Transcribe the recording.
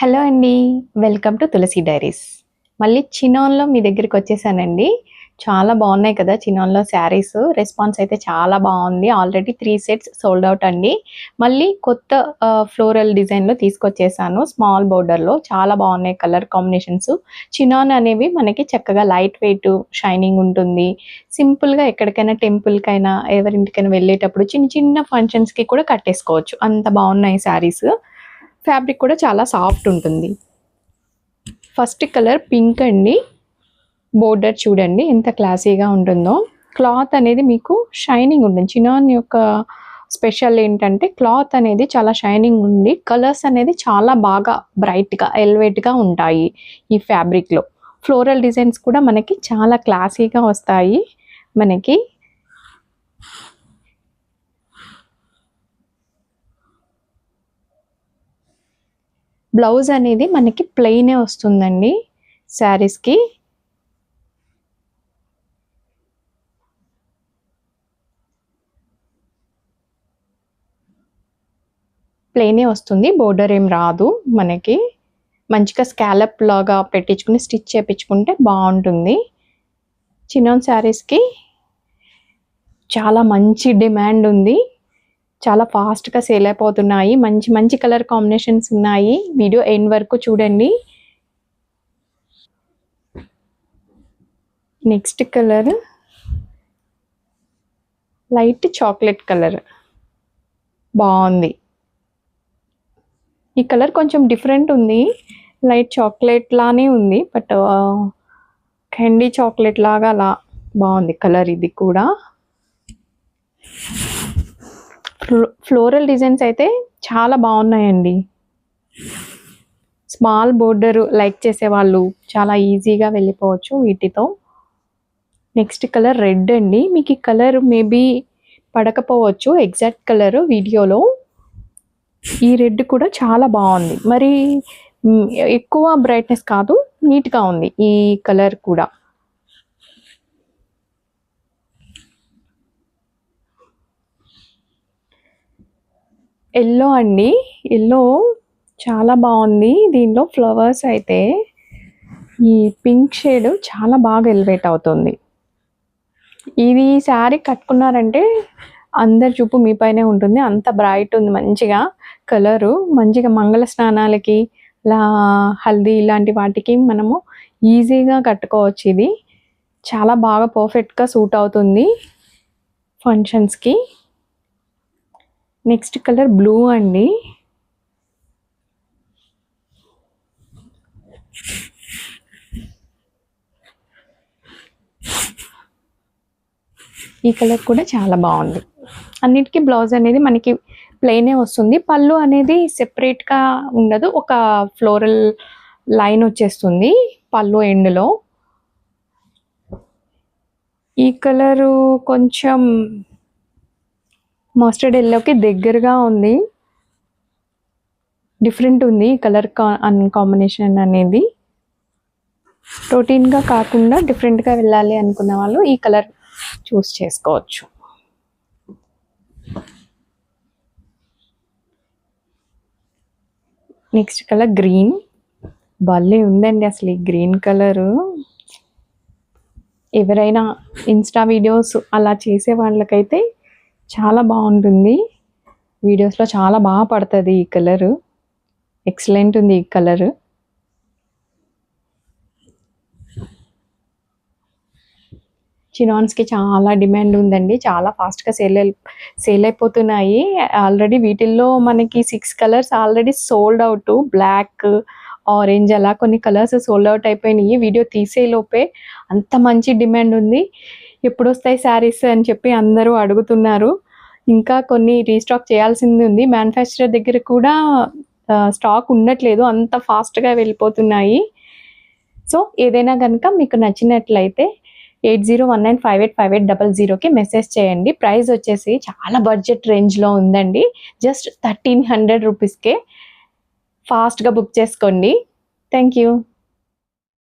Hello అండి. Welcome to Tulasi diaries. మళ్ళీ చినాన్‌లో మీ దగ్గరికొచ్చేసానండి. చాలా బాగున్నాయి కదా! చినాన్‌లో శారీస్. రెస్పాన్స్ అయితే చాలా బావుంది. ఆల్రెడీ 3 సెట్స్ సోల్డ్ ఔట్ అండి. మళ్ళీ కొత్త ఫ్లోరల్ డిజైన్‌లో తీసుకొచ్చేసాను. స్మాల్ బోర్డర్‌లో చాలా బాగున్నాయి కలర్ కాంబినేషన్స్. చినాన్ అనేవి మనకి చక్కగా లైట్ వెయిట్, షైనింగ్ ఉంటుంది. సింపుల్‌గా ఎక్కడికైనా టెంపుల్‌కైనా, ఎవరింటికైనా వెళ్ళేటప్పుడు చిన్న చిన్న ఫంక్షన్స్‌కి కూడా కట్టేసుకోవచ్చు. అంత బాగున్నాయి శారీస్. ఫ్యాబ్రిక్ కూడా చాలా సాఫ్ట్ ఉంటుంది. ఫస్ట్ కలర్ పింక్ అండి. బోర్డర్ చూడండి ఎంత క్లాసీగా ఉంటుందో. క్లాత్ అనేది మీకు షైనింగ్ ఉంటుంది. చినాన్ యొక్క స్పెషల్ ఏంటంటే క్లాత్ అనేది చాలా షైనింగ్ ఉండి కలర్స్ అనేది చాలా బాగా బ్రైట్‌గా, ఎలివేట్‌గా ఉంటాయి ఈ ఫ్యాబ్రిక్‌లో. ఫ్లోరల్ డిజైన్స్ కూడా మనకి చాలా క్లాసీగా వస్తాయి మనకి. బ్లౌజ్ అనేది మనకి ప్లెయినే వస్తుందండి శారీస్‌కి. ప్లెయినే వస్తుంది. బోర్డర్ ఏం రాదు మనకి. మంచిగా స్కాలప్ లాగా పెట్టించుకుని స్టిచ్ చేపించుకుంటే బాగుంటుంది. చినాన్ శారీస్‌కి చాలా మంచి డిమాండ్ ఉంది. చాలా ఫాస్ట్‌గా సేల్ అయిపోతున్నాయి. మంచి మంచి కలర్ కాంబినేషన్స్ ఉన్నాయి. వీడియో ఎండ్ వరకు చూడండి. Next colour light chocolate colour బాగుంది. ఈ కలర్ కొంచెం డిఫరెంట్ ఉంది. లైట్ చాక్లెట్ లానే ఉంది. బట్ క్యాండీ చాక్లెట్ లాగా అలా బాగుంది కలర్ ఇది కూడా. ఫ్లోరల్ డిజైన్స్ అయితే చాలా బాగున్నాయండి. స్మాల్ బోర్డర్ లైక్ చేసేవాళ్ళు చాలా ఈజీగా వెళ్ళిపోవచ్చు వీటితో. నెక్స్ట్ కలర్ రెడ్ అండి. మీకు ఈ కలర్ మేబీ పడకపోవచ్చు ఎగ్జాక్ట్ కలర్ వీడియోలో. ఈ రెడ్ కూడా చాలా బాగుంది. మరి ఎక్కువ బ్రైట్నెస్ కాదు, నీట్గా ఉంది ఈ కలర్ కూడా. ఎల్లో అండి. ఎల్లో చాలా బాగుంది. దీనిలో ఫ్లవర్స్ అయితే ఈ పింక్ షేడ్ చాలా బాగా ఎలివేట్ అవుతుంది. ఇది శారీ కట్టుకున్నారంటే అందరి చూపు మీ పైనే ఉంటుంది. అంత బ్రైట్ ఉంది మంచిగా కలరు. మంచిగా మంగళ స్నానాలకి ఇలా హల్దీ ఇలాంటి వాటికి మనము ఈజీగా కట్టుకోవచ్చు. ఇది చాలా బాగా పర్ఫెక్ట్గా సూట్ అవుతుంది ఫంక్షన్స్కి. నెక్స్ట్ కలర్ బ్లూ అండి. ఈ కలర్ కూడా చాలా బాగుంది. అన్నిటికీ బ్లౌజ్ అనేది మనకి ప్లెయినే వస్తుంది. పళ్ళు అనేది సెపరేట్గా ఉండదు. ఒక ఫ్లోరల్ లైన్ వచ్చేస్తుంది పళ్ళు ఎండ్లో. ఈ కలరు కొంచెం మస్టర్డ్ ఎల్లోకి దగ్గరగా ఉంది. డిఫరెంట్ ఉంది ఈ కలర్ కాంబినేషన్ అనేది. రొటీన్గా కాకుండా డిఫరెంట్గా వెళ్ళాలి అనుకున్న వాళ్ళు ఈ కలర్ చూస్ చేసుకోవచ్చు. Next colour green. భలే ఉందండి అసలు ఈ గ్రీన్ కలరు. ఎవరైనా ఇన్స్టా వీడియోస్ అలా చేసే వాళ్ళకైతే చాలా బాగుంటుంది. వీడియోస్లో చాలా బాగా పడుతుంది ఈ కలరు. ఎక్సలెంట్ ఉంది ఈ కలరు. చినాన్స్కి చాలా డిమాండ్ ఉందండి. చాలా ఫాస్ట్గా సేల్ అయిపోతున్నాయి. ఆల్రెడీ వీటిల్లో మనకి 6 colours already sold out. Black, orange అలా కొన్ని కలర్స్ సోల్డ్ అవుట్ అయిపోయినాయి. వీడియో తీసేలోపే అంత మంచి డిమాండ్ ఉంది. ఎప్పుడు వస్తాయి శారీస్ అని చెప్పి అందరూ అడుగుతున్నారు. ఇంకా కొన్ని రీస్టాక్ చేయాల్సింది ఉంది. మ్యానుఫ్యాక్చరర్ దగ్గర కూడా స్టాక్ ఉండట్లేదు. అంత ఫాస్ట్గా వెళ్ళిపోతున్నాయి. సో ఏదైనా కనుక మీకు నచ్చినట్లయితే 8019585800కి మెసేజ్ చేయండి. ప్రైస్ వచ్చేసి చాలా బడ్జెట్ రేంజ్లో ఉందండి. జస్ట్ 1300 రూపీస్కే ఫాస్ట్గా బుక్ చేసుకోండి. Thank you.